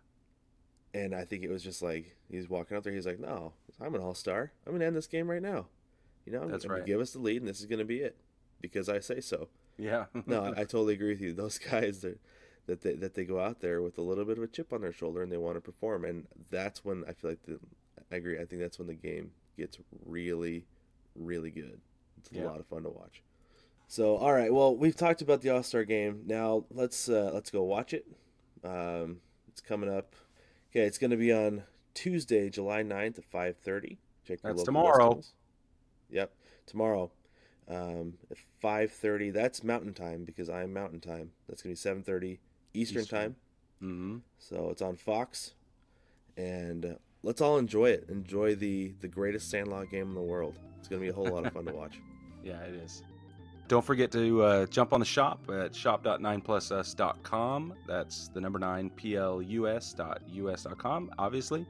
And I think it was just like he's walking out there. He's like, "No, I'm an all-star. I'm gonna end this game right now. That's I'm right. gonna give us the lead, and this is gonna be it because I say so." Yeah. No, I totally agree with you. Those guys that they go out there with a little bit of a chip on their shoulder and they want to perform, and that's when I feel like I agree. I think that's when the game gets really, really good. It's a lot of fun to watch. So, all right. Well, we've talked about the All-Star game. Now let's go watch it. It's coming up. Okay, it's going to be on Tuesday, July 9th at 5:30. Check your local tomorrow. listings. Yep, tomorrow at 5:30. That's Mountain Time because I'm Mountain Time. That's going to be 7:30 Eastern Time. Mm-hmm. So it's on Fox, and let's all enjoy it. Enjoy the greatest Sandlot game in the world. It's going to be a whole lot of fun to watch. Yeah, it is. Don't forget to jump on the shop at shop.9plusus.com. That's the number 9plus.us.com, obviously.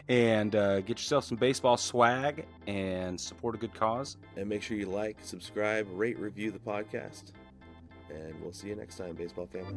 And get yourself some baseball swag and support a good cause. And make sure you like, subscribe, rate, review the podcast. And we'll see you next time, baseball family.